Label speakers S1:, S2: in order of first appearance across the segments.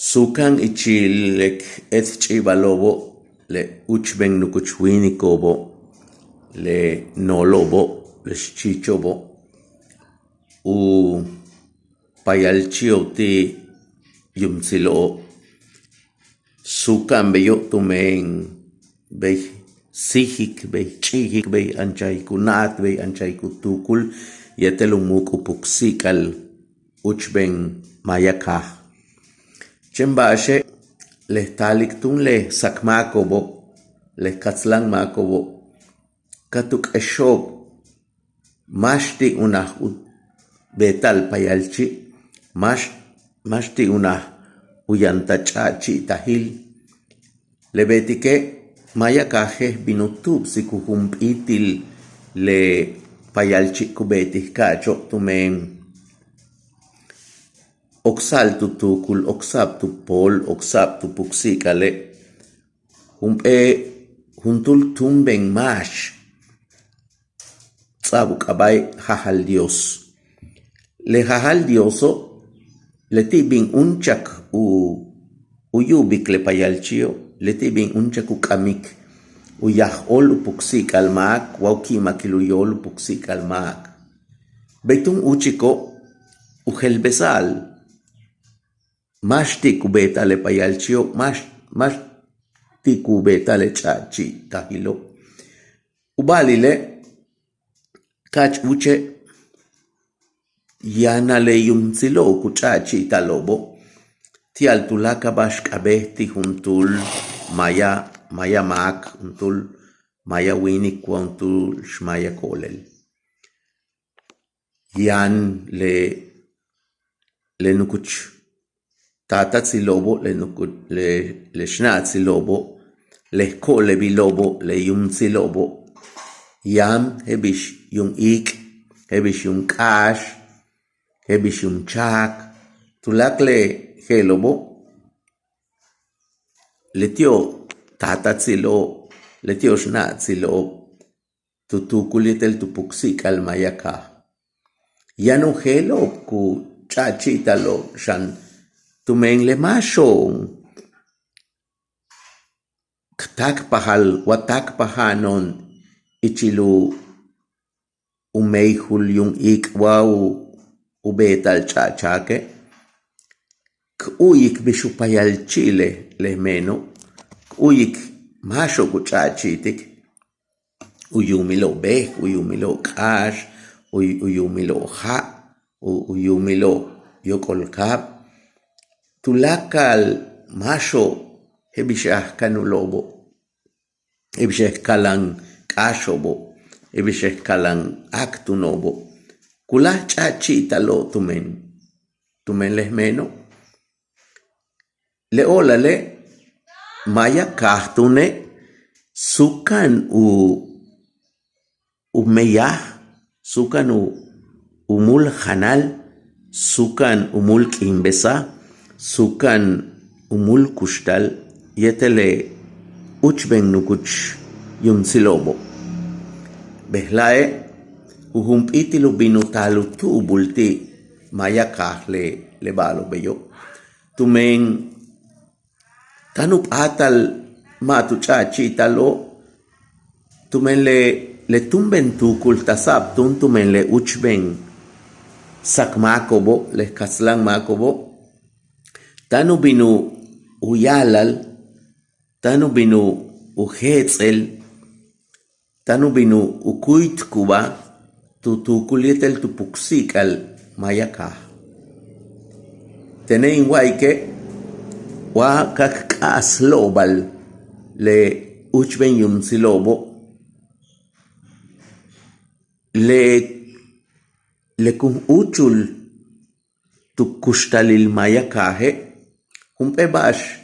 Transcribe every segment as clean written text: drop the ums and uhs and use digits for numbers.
S1: Sukan ichilek etchibalobo le uchben nukuchwinikobo le nolobo le chichobo u payalchio ti yumsilo sukan beyo tumen be sihik be chihik be anchay kunat be anchay kutukul yetelumuk upuksikal uchben mayaka chembashe le taliktun le sakmakobo le katzlan makobo katuk eshop mashti unah betal payalchi mashti unah uyantachachi tahil le betike mayakaje binutub sikuhumpitil le payalchi kubetis kacho tumen oksal tutukul oksab tu pol oksab tu puksikale huntul tumben mash tzabuk abay hahal Dios le hahal Dioso le tibin unchak uyubik le payalchio le tibin unchak ukamik uyahol upuksik almak waukimak iluyol upuksik almak betun uchiko uhelbesal mashti kubeta le payalchio mashti kubeta le chachi tahilo ubalile kach uche yana le yumzilo kuchachi talobo tial tulaka bashkabehti juntul maya mak juntul maya winik juntul shmaya kolel yan le nukuch tata tsilobo le shna tsilobo le kole bilobo le yum tsilobo yam hebish yung ik hebish yung kash hebish yung chak tulak le helobo le tio tata tsilo le tio shna tsilo tutukulitel tupuksik al mayaka yanu helo ku chachitalo shan tumen le masho ktak pahal watak pahanon ichilu umeihul yung ikwau ubetal chachake kuyik bishupayal chile lehmeno kuyik masho kuchachitik uyumilo beh uyumilo kash uyumilo ha uyumilo yokolkap tulakal masho hebishah kanulobo hebishah kalang kashobo hebishah kalang aktunobo kulah chachitalo tumen lehmeno leolale maya kahtune sukan umeyah sukan umul hanal sukan umul kimbesa sukan umul kushtal yetele uchben nukuch yumsilobo behlae uhumpitilu binutalu tu bulti mayakah le balo beyo tumen tanup atal matu chachitalo tumen le tumben tukul tasab tumen le uchben sakmakobo le kaslang makobo tanu binu uyalal tanu binu uhetzel tanu binu ukuit kuba tutukulietel tupuksikal mayaka tenein waike wa kakkaslobal le uchben yumsilobo le kun uchul tukushtalil mayakahe humpebash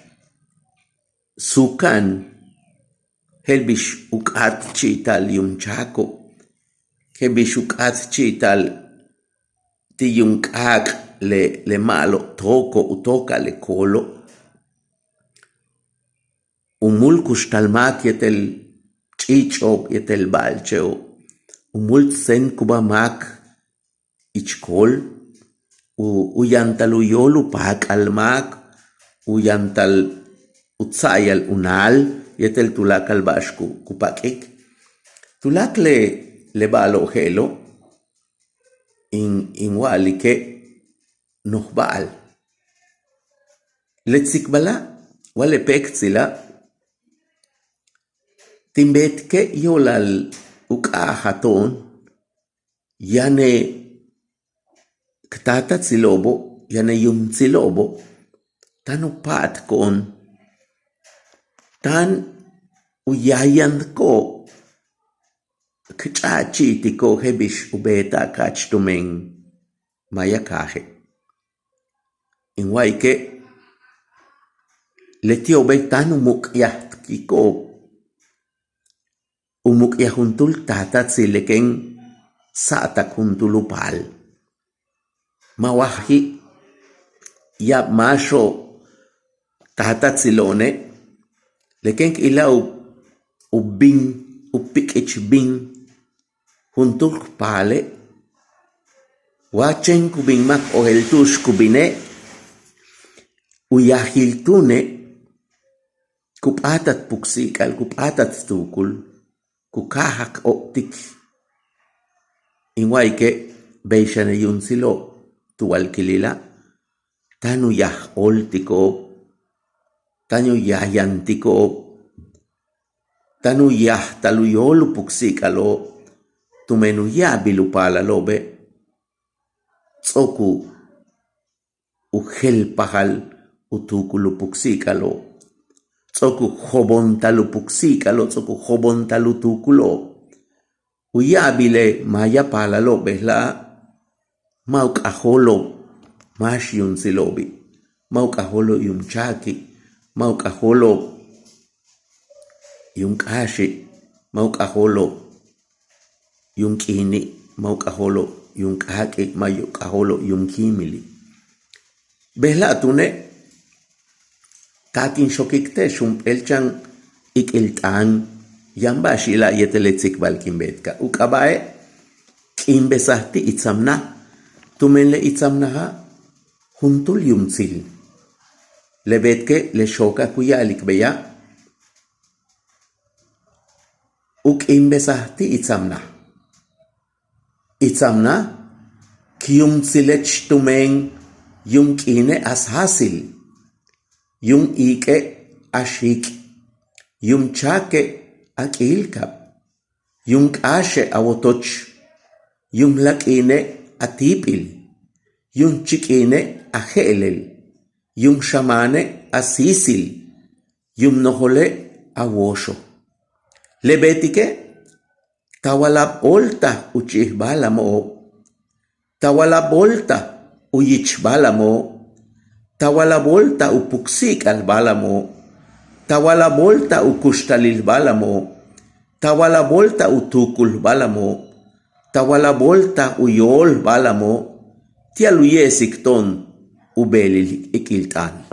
S1: sukan helbish ukat chital yumchako helbish ukat chital ti yumkak le malo toko utoka le kolo umul kushtalmak yetel chichok yetel balcheo umul sen kubamak ichkol uyantaluyolu pakalmak uyantal utsayal unal yetel tulak al bashku kupakik tulak le balo helo in wali ke nuhbal letsikbala wale pektsila timbet ke yolal ukahaton yane ktata tsilobo yane yum tsilobo tanu pat kon tan uyayan ko kchachi tiko hebish ubeta kachtumen mayakaje in waike letio betanu mukyat kiko umukyahuntul tata tsileken sata kuntulupal mawahi ya masho tata tsilone leken ilau ubing upikich bing huntul pale wachen kubing mak oheltush kubine uyahiltune kupatat puksikal kupatat tukul kukahak optik inwaike beishane yun silo tuwal kilila tanu yah oltiko tanu yahyantikoo tanu yah taluyolu puksikalo tumenu ya bilupala lobe tsoku ugel pahal utukulu puksikalo tsoku hobontalu puksikalo tsoku hobontalu tukulo uyabile maya pala lobe la mauk aholo mash yun silobi mauk aholo yun chaki mauk aholo yung kashi mauk aholo yung kini mauk aholo yung kaki mayuk aholo yung kimili behla tune takin shokikte shumpelchan ikiltan yamba shila yeteletsik balkimbetka ukabae kimbesahti itsamna tumenle itsamnaha huntul yumtsil lebetke le shoka kuyalik beya ukimbesahti itsamna kiyumtsilech tumen yung kine ashasil yung ike ashik yung chake akilkap yung kashe awotoch yung lakine atipil yung chikine ahelel yung shamane asisil yung nohole awosho lebetike tawalab olta uchihbala mo tawalab olta uyichbala mo tawalab olta upuksik albala mo tawalab olta ukushtalil bala mo tawalab olta utukul bala mo tawalab olta uyol bala mo tialuyesik ton ubelil ikiltan